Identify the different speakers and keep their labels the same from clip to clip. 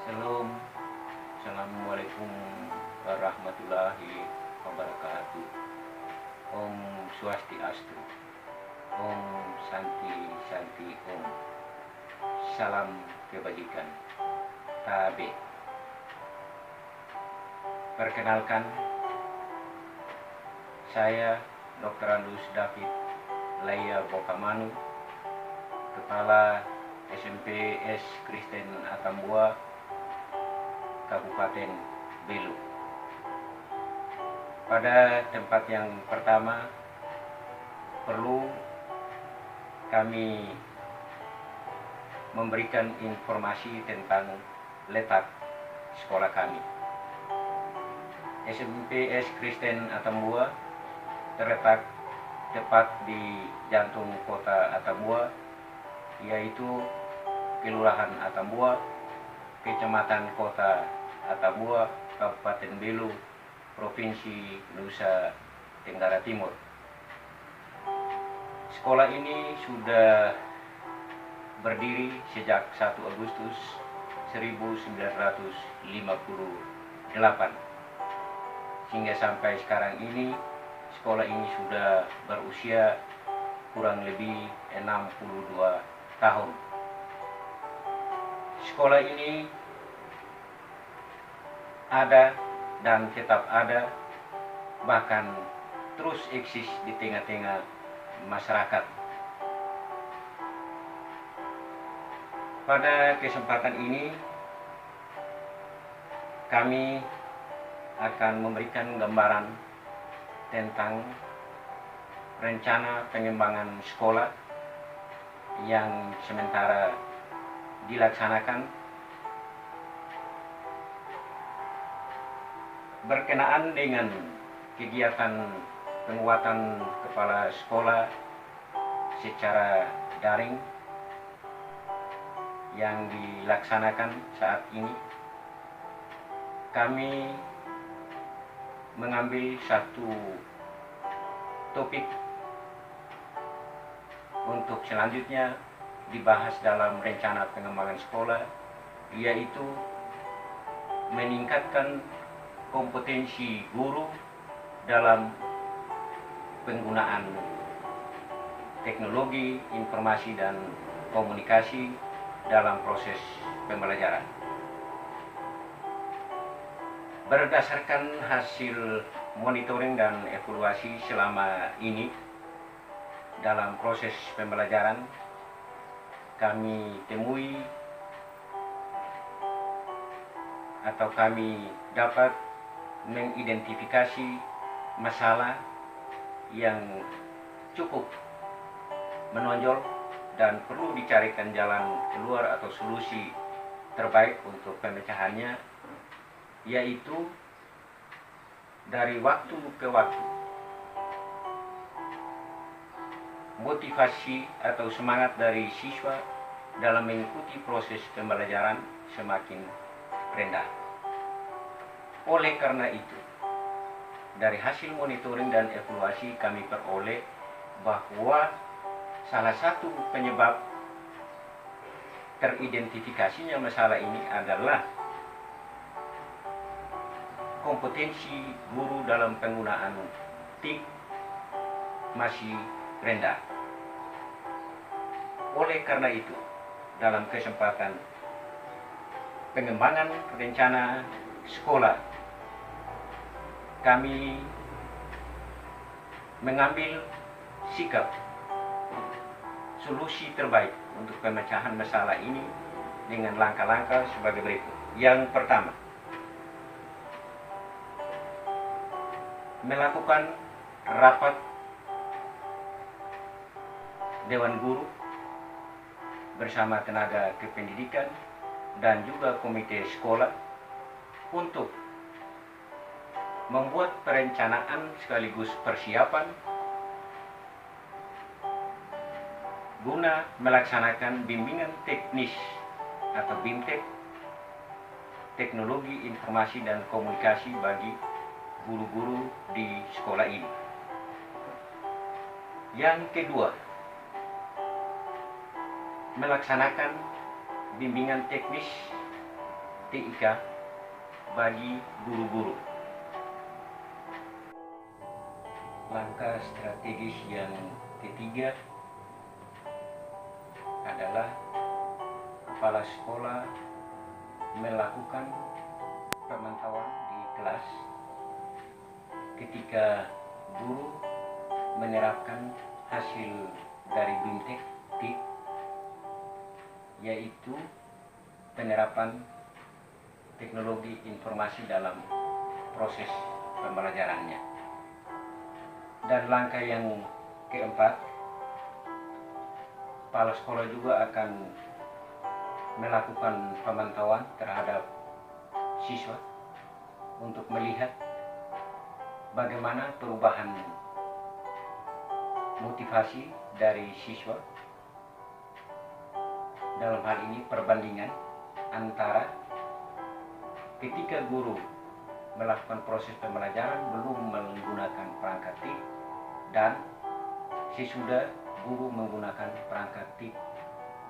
Speaker 1: Shalom, Assalamualaikum warahmatullahi wabarakatuh. Om Swastiastu, Om Santi Santi Om. Salam kebajikan. Tabe. Perkenalkan, saya Dr. Andus David Laya Bokamanu, Kepala SMPS Kristen Atambua, Kabupaten Belu. Pada tempat yang pertama, perlu kami memberikan informasi tentang letak sekolah kami. SMPS Kristen Atambua terletak tepat di jantung kota Atambua, yaitu Kelurahan Atambua, Kecamatan Kota Atambua, Kabupaten Belu, Provinsi Nusa Tenggara Timur. Sekolah ini sudah berdiri sejak 1 Agustus 1958. Hingga sampai sekarang ini, sekolah ini sudah berusia kurang lebih 62 tahun. Sekolah ini ada dan tetap ada, bahkan terus eksis di tengah-tengah masyarakat. Pada kesempatan ini, kami akan memberikan gambaran tentang rencana pengembangan sekolah yang sementara dilaksanakan berkenaan dengan kegiatan penguatan kepala sekolah secara daring yang dilaksanakan saat ini. Kami mengambil satu topik untuk selanjutnya dibahas dalam rencana pengembangan sekolah, yaitu meningkatkan kompetensi guru dalam penggunaan teknologi informasi dan komunikasi dalam proses pembelajaran. Berdasarkan hasil monitoring dan evaluasi selama ini dalam proses pembelajaran, kami temui atau kami dapat mengidentifikasi masalah yang cukup menonjol dan perlu dicarikan jalan keluar atau solusi terbaik untuk pemecahannya, yaitu dari waktu ke waktu motivasi atau semangat dari siswa dalam mengikuti proses pembelajaran semakin rendah. Oleh karena itu, dari hasil monitoring dan evaluasi kami peroleh bahwa salah satu penyebab teridentifikasinya masalah ini adalah kompetensi guru dalam penggunaan TIK masih rendah. Oleh karena itu, dalam kesempatan pengembangan rencana sekolah, kami mengambil sikap solusi terbaik untuk pemecahan masalah ini dengan langkah-langkah sebagai berikut. Yang pertama, melakukan rapat Dewan Guru bersama tenaga kependidikan dan juga komite sekolah untuk membuat perencanaan sekaligus persiapan guna melaksanakan bimbingan teknis atau BIMTEK, teknologi informasi dan komunikasi bagi guru-guru di sekolah ini. Yang kedua, melaksanakan bimbingan teknis TIK bagi guru-guru. Langkah strategis yang ketiga adalah kepala sekolah melakukan pemantauan di kelas ketika guru menerapkan hasil dari BIMTEK TIK, yaitu penerapan teknologi informasi dalam proses pembelajarannya. Dan langkah yang keempat, kepala sekolah juga akan melakukan pemantauan terhadap siswa untuk melihat bagaimana perubahan motivasi dari siswa. Dalam hal ini perbandingan antara ketika guru melakukan proses pembelajaran belum menggunakan perangkat TIK dan sesudah guru menggunakan perangkat TIK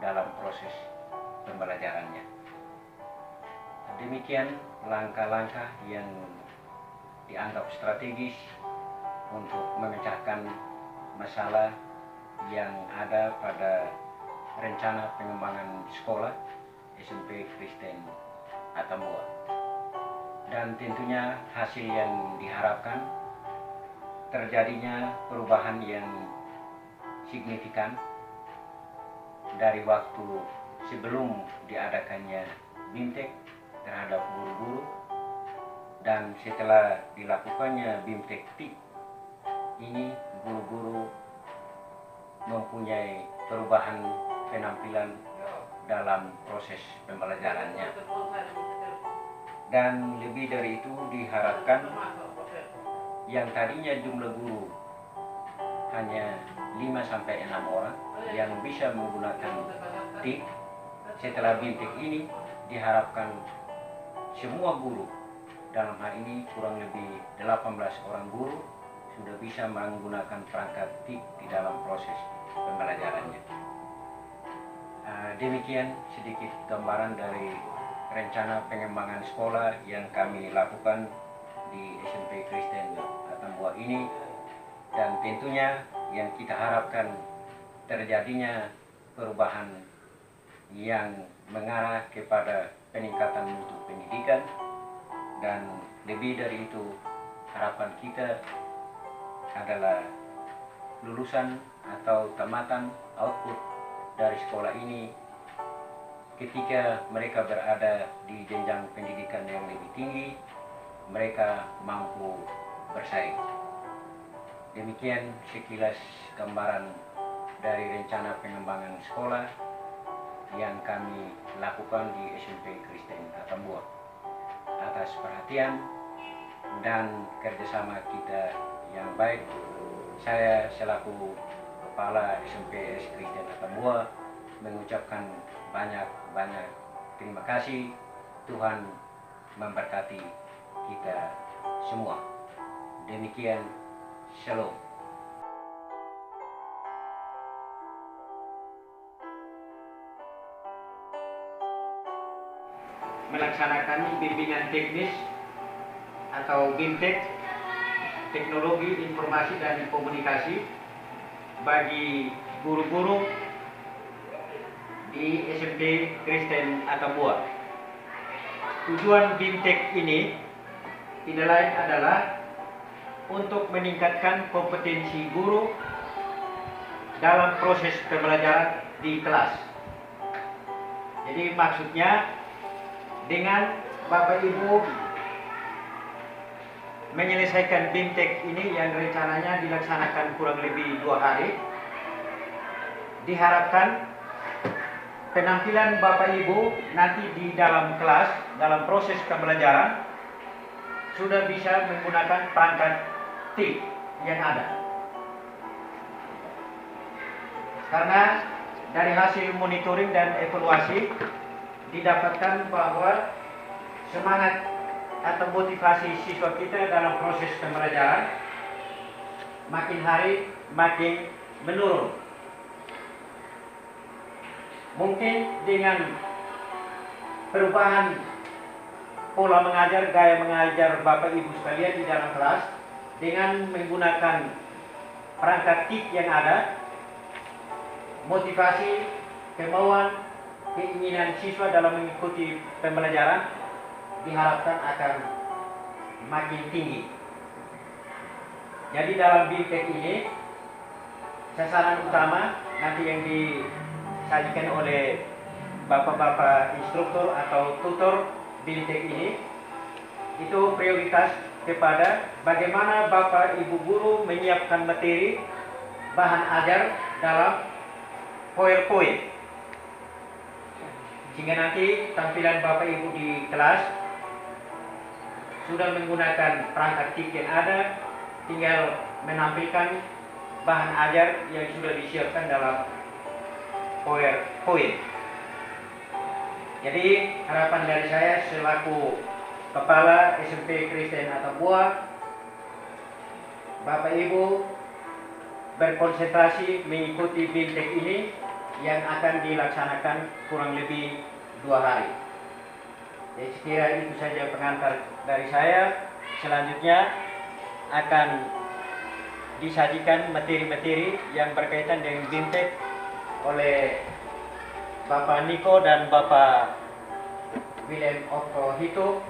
Speaker 1: dalam proses pembelajarannya. Demikian langkah-langkah yang dianggap strategis untuk memecahkan masalah yang ada pada rencana pengembangan sekolah SMP Kristen Atambua. Dan tentunya hasil yang diharapkan terjadinya perubahan yang signifikan dari waktu sebelum diadakannya BIMTEK terhadap guru-guru dan setelah dilakukannya BIMTEK TIK ini, guru-guru mempunyai perubahan penampilan dalam proses pembelajarannya. Dan lebih dari itu diharapkan yang tadinya jumlah guru hanya 5-6 orang yang bisa menggunakan TIK, setelah BIMTEK ini diharapkan semua guru, dalam hal ini kurang lebih 18 orang guru, sudah bisa menggunakan perangkat TIK di dalam proses pembelajarannya. Demikian sedikit gambaran dari rencana pengembangan sekolah yang kami lakukan di SMP Kristen Atambua ini, dan tentunya yang kita harapkan terjadinya perubahan yang mengarah kepada peningkatan mutu pendidikan, dan lebih dari itu harapan kita adalah lulusan atau tamatan output dari sekolah ini ketika mereka berada di jenjang pendidikan yang lebih tinggi, mereka mampu bersaing. Demikian sekilas gambaran dari rencana pengembangan sekolah yang kami lakukan di SMP Kristen Atambua. Atas perhatian dan kerjasama kita yang baik, saya selaku Kepala SMPS Kristen Atambua mengucapkan banyak terima kasih. Tuhan memberkati kita semua. Demikian, Shalom. Melaksanakan bimbingan teknis atau BIMTEK, teknologi informasi dan komunikasi bagi guru-guru di SMP Kristen Atambua. Tujuan BIMTEK ini tidak lain adalah untuk meningkatkan kompetensi guru dalam proses pembelajaran di kelas. Jadi maksudnya dengan Bapak Ibu menyelesaikan BIMTEK ini yang rencananya dilaksanakan kurang lebih 2 hari, diharapkan penampilan Bapak Ibu nanti di dalam kelas, dalam proses pembelajaran sudah bisa menggunakan perangkat TIK yang ada. Karena dari hasil monitoring dan evaluasi didapatkan bahwa semangat atau motivasi siswa kita dalam proses pembelajaran makin hari makin menurun. Mungkin dengan perubahan pola mengajar, gaya mengajar Bapak Ibu sekalian di dalam kelas dengan menggunakan perangkat TIK yang ada, motivasi, kemauan, keinginan siswa dalam mengikuti pembelajaran diharapkan akan makin tinggi. Jadi dalam BIMTEK ini sasaran utama nanti yang disajikan oleh bapak-bapak instruktur atau tutor BIMTEK ini itu prioritas kepada bagaimana Bapak Ibu guru menyiapkan materi bahan ajar dalam PowerPoint, sehingga nanti tampilan Bapak Ibu di kelas sudah menggunakan perangkat TIK yang ada, tinggal menampilkan bahan ajar yang sudah disiapkan dalam PowerPoint. Jadi harapan dari saya selaku Kepala SMP Kristen Atambua, Bapak Ibu berkonsentrasi mengikuti BIMTEK ini yang akan dilaksanakan kurang lebih 2 hari. Jadi sekira itu saja pengantar dari saya. Selanjutnya akan disajikan materi-materi yang berkaitan dengan BIMTEK oleh Bapak Niko dan Bapak William Okto Hito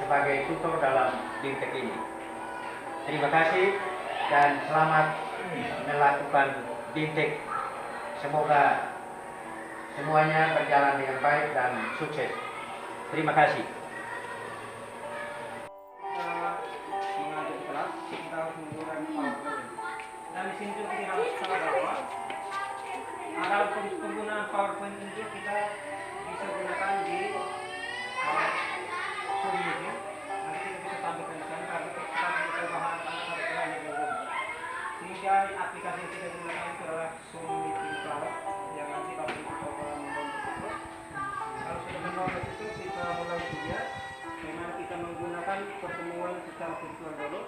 Speaker 1: sebagai tutor dalam BIMTEK ini. Terima kasih dan selamat melakukan BIMTEK. Semoga semuanya berjalan dengan baik dan sukses. Terima kasih.
Speaker 2: Mengajar di kelas, kita harus menggunakan PowerPoint. Dan di sini juga kita harus tahu bahwa dalam penggunaan PowerPoint itu kita bisa gunakan di Zoom meeting. Nanti kita bisa tampilkan di sana karena kita bisa bahan anak-anak yang belum. Sehingga aplikasi yang kita gunakan itu adalah Zoom Meeting Cloud yang nanti Bapak Ibu coba mendownload itu. Kalau sudah mendownload itu kita mulai saja bagaimana kita menggunakan pertemuan secara virtual dulu.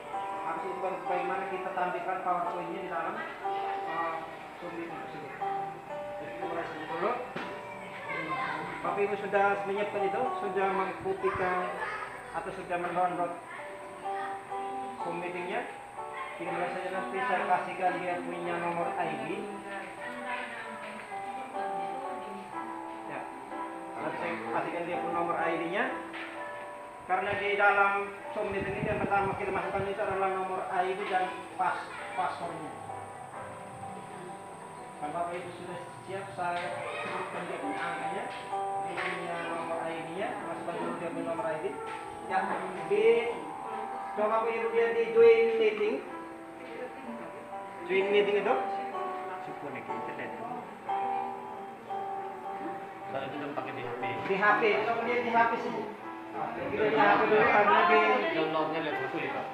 Speaker 2: Habis itu baru bagaimana kita tampilkan PowerPoint-nya di dalam Zoom Meeting tersebut. Jadi kita mulai saja dulu. Bapak Ibu sudah menyiapkan itu, sudah mengkopikan atau sudah mendownload Zoom meetingnya. Kita mulai saja, nanti saya kasihkan dia punya nomor ID. Ya, nanti saya kasihkan dia punya nomor ID-nya. Karena di dalam Zoom meeting ini yang pertama kita masukkan itu adalah nomor ID dan passwordnya. Kalau Bapak Ibu sudah siap, saya sebutkan dia punya angkanya. Ini punya nomor ID-nya, masukkan dulu dia punya nomor ID. Ya, coba Bapak Ibu dia di join meeting. Join meeting itu
Speaker 1: Syukur nih ke internet. Kalau itu pakai di HP.
Speaker 2: di HP, coba dia di HP sih. Kita di HP dulu karena di
Speaker 1: Downloadnya lewat sulit, Pak.